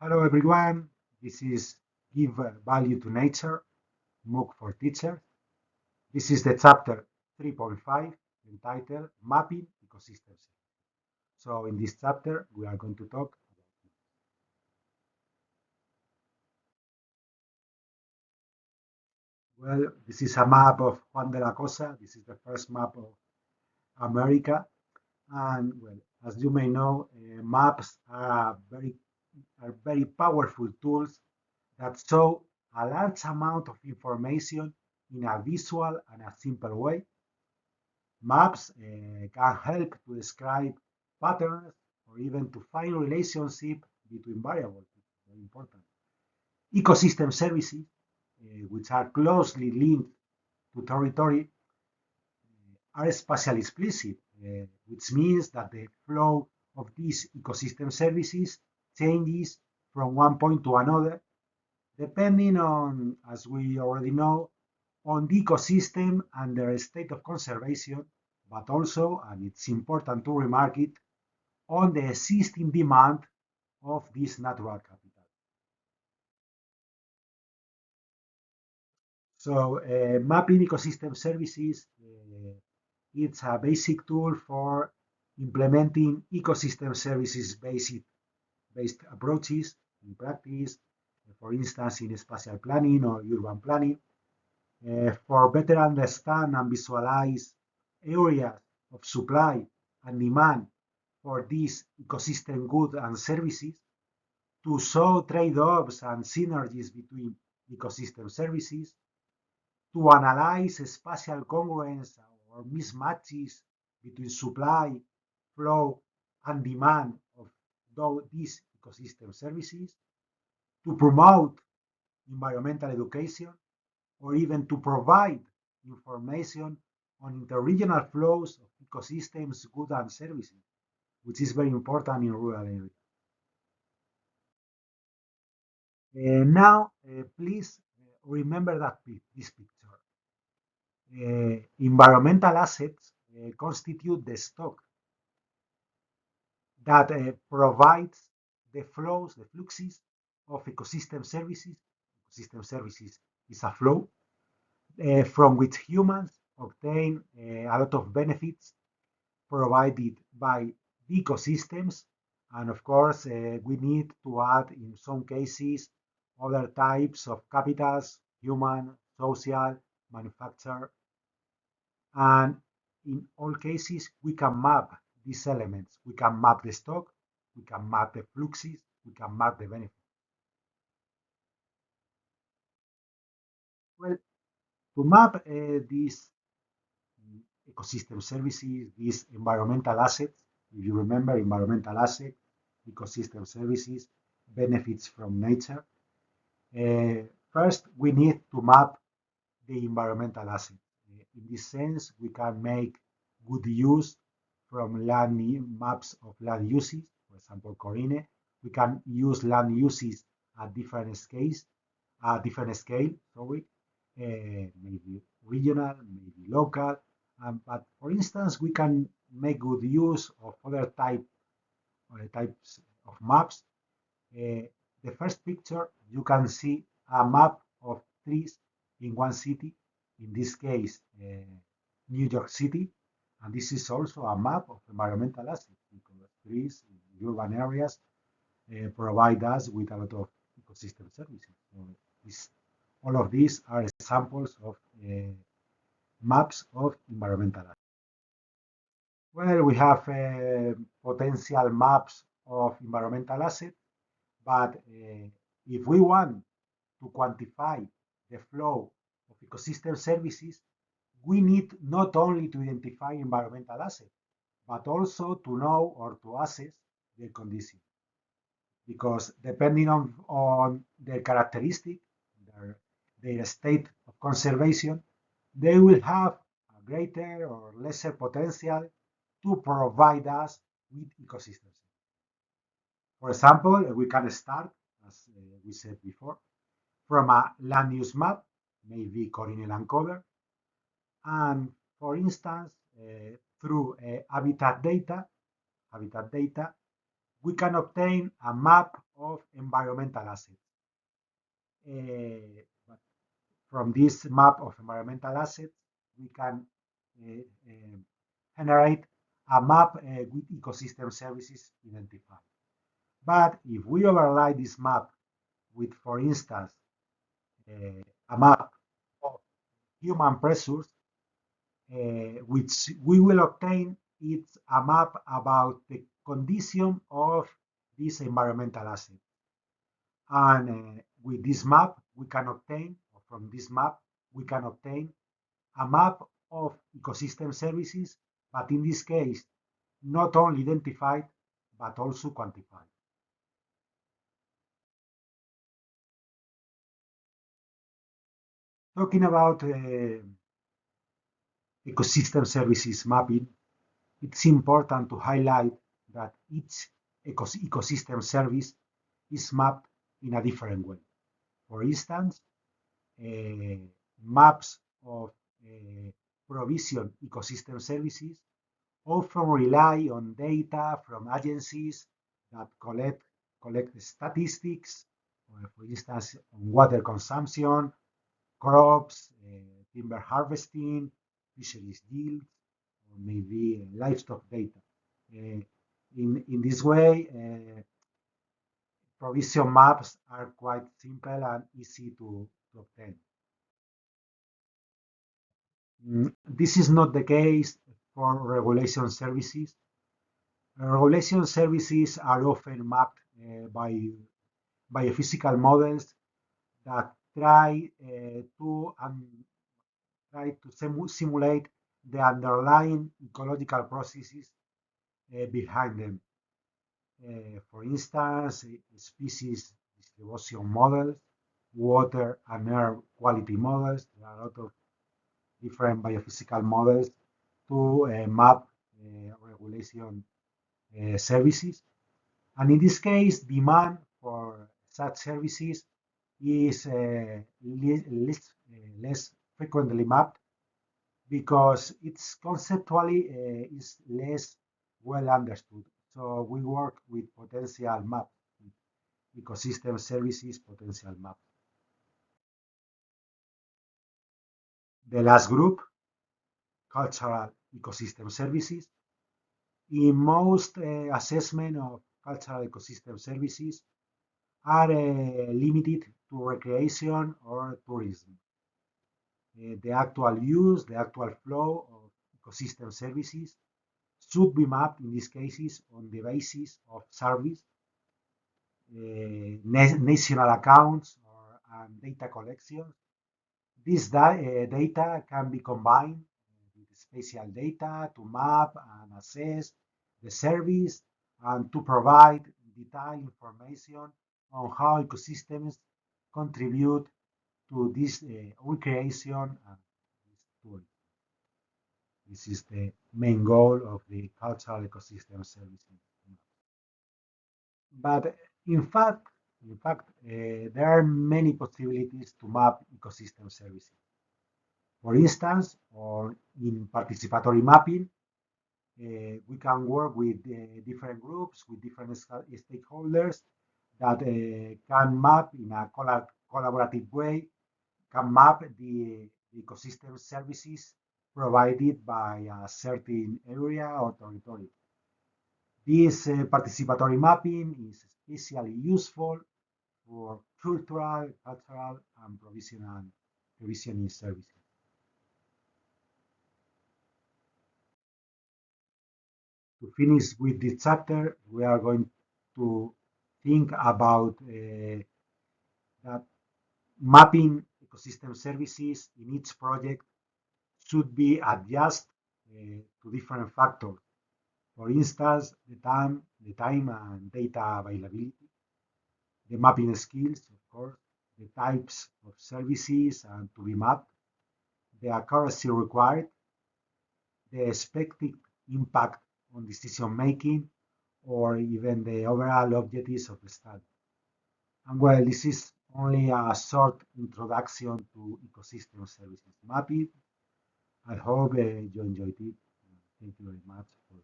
Hello everyone, this is Give Value to Nature, MOOC for Teachers. This is the chapter 3.5 entitled Mapping Ecosystems. So in this chapter, we are going to talk about well, this is a map of Juan de la Cosa. This is the first map of America. And well, as you may know, maps are very powerful tools that show a large amount of information in a visual and a simple way. Maps can help to describe patterns or even to find relationship between variables. Very important. Ecosystem services, which are closely linked to territory, are spatially explicit, which means that the flow of these ecosystem services changes from one point to another, depending on, as we already know, on the ecosystem and their state of conservation, but also, and it's important to remark it, on the existing demand of this natural capital. So mapping ecosystem services, it's a basic tool for implementing ecosystem services based approaches in practice, for instance, in spatial planning or urban planning, for better understand and visualize areas of supply and demand for these ecosystem goods and services, to show trade-offs and synergies between ecosystem services, to analyze spatial congruence or mismatches between supply, flow, and demand of these ecosystem services, to promote environmental education, or even to provide information on interregional flows of ecosystems, goods, and services, which is very important in rural areas. Now, please remember this picture. Environmental assets constitute the stock that provides the flows, the fluxes of ecosystem services. Ecosystem services is a flow from which humans obtain a lot of benefits provided by the ecosystems. And of course, we need to add, in some cases, other types of capitals, human, social, manufactured. And in all cases, we can map these elements. We can map the stock, we can map the fluxes, we can map the benefits. Well, to map these ecosystem services, these environmental assets, if you remember, environmental asset, ecosystem services, benefits from nature. First, we need to map the environmental asset. In this sense, we can make good use from land maps of land uses, for example, Corine. We can use land uses at different scales, sorry, maybe regional, maybe local. But for instance, we can make good use of other types of maps. The first picture, you can see a map of trees in one city, in this case, New York City. And this is also a map of environmental assets, because trees in urban areas provide us with a lot of ecosystem services. So all of these are examples of maps of environmental assets. Well, we have potential maps of environmental assets, but if we want to quantify the flow of ecosystem services, we need not only to identify environmental assets, but also to know or to assess their condition. Because depending on their characteristic, their state of conservation, they will have a greater or lesser potential to provide us with ecosystems. For example, we can start, as we said before, from a land use map, maybe Corine land cover, and for instance, through habitat data, we can obtain a map of environmental assets. But from this map of environmental assets, we can generate a map with ecosystem services identified. But if we overlay this map with, for instance, a map of human pressures, which we will obtain it's a map about the condition of this environmental asset. And with this map, we can obtain, or from this map, we can obtain a map of ecosystem services, but in this case, not only identified, but also quantified. Talking about ecosystem services mapping, it's important to highlight that each ecosystem service is mapped in a different way. For instance, maps of provision ecosystem services often rely on data from agencies that collect statistics, for instance, on water consumption, crops, timber harvesting, fisheries yields, or maybe livestock data. In this way, provision maps are quite simple and easy to obtain. This is not the case for regulation services. Regulation services are often mapped by physical models that try to simulate the underlying ecological processes behind them. For instance, species distribution models, water and air quality models. There are a lot of different biophysical models to map regulation services. And in this case, demand for such services is less frequently mapped because it's conceptually is less well understood. So we work with potential maps, ecosystem services potential map. The last group, cultural ecosystem services. In most assessment of cultural ecosystem services are limited to recreation or tourism. The actual use, the actual flow of ecosystem services should be mapped in these cases on the basis of service, national accounts, and data collections. This data can be combined with spatial data to map and assess the service and to provide detailed information on how ecosystems contribute to this recreation and this tourism. This is the main goal of the cultural ecosystem services. But in fact, there are many possibilities to map ecosystem services. For instance, or in participatory mapping, we can work with different groups, with different stakeholders that can map in a collaborative way, can map the ecosystem services provided by a certain area or territory. This participatory mapping is especially useful for cultural, and provisioning services. To finish with this chapter, we are going to think about that mapping ecosystem services in each project should be adjusted to different factors. For instance, the time and data availability, the mapping skills, of course, the types of services and to be mapped, the accuracy required, the expected impact on decision making, or even the overall objectives of the study. And well, this is only a short introduction to ecosystem services mapping. I hope you enjoyed it. Thank you very much for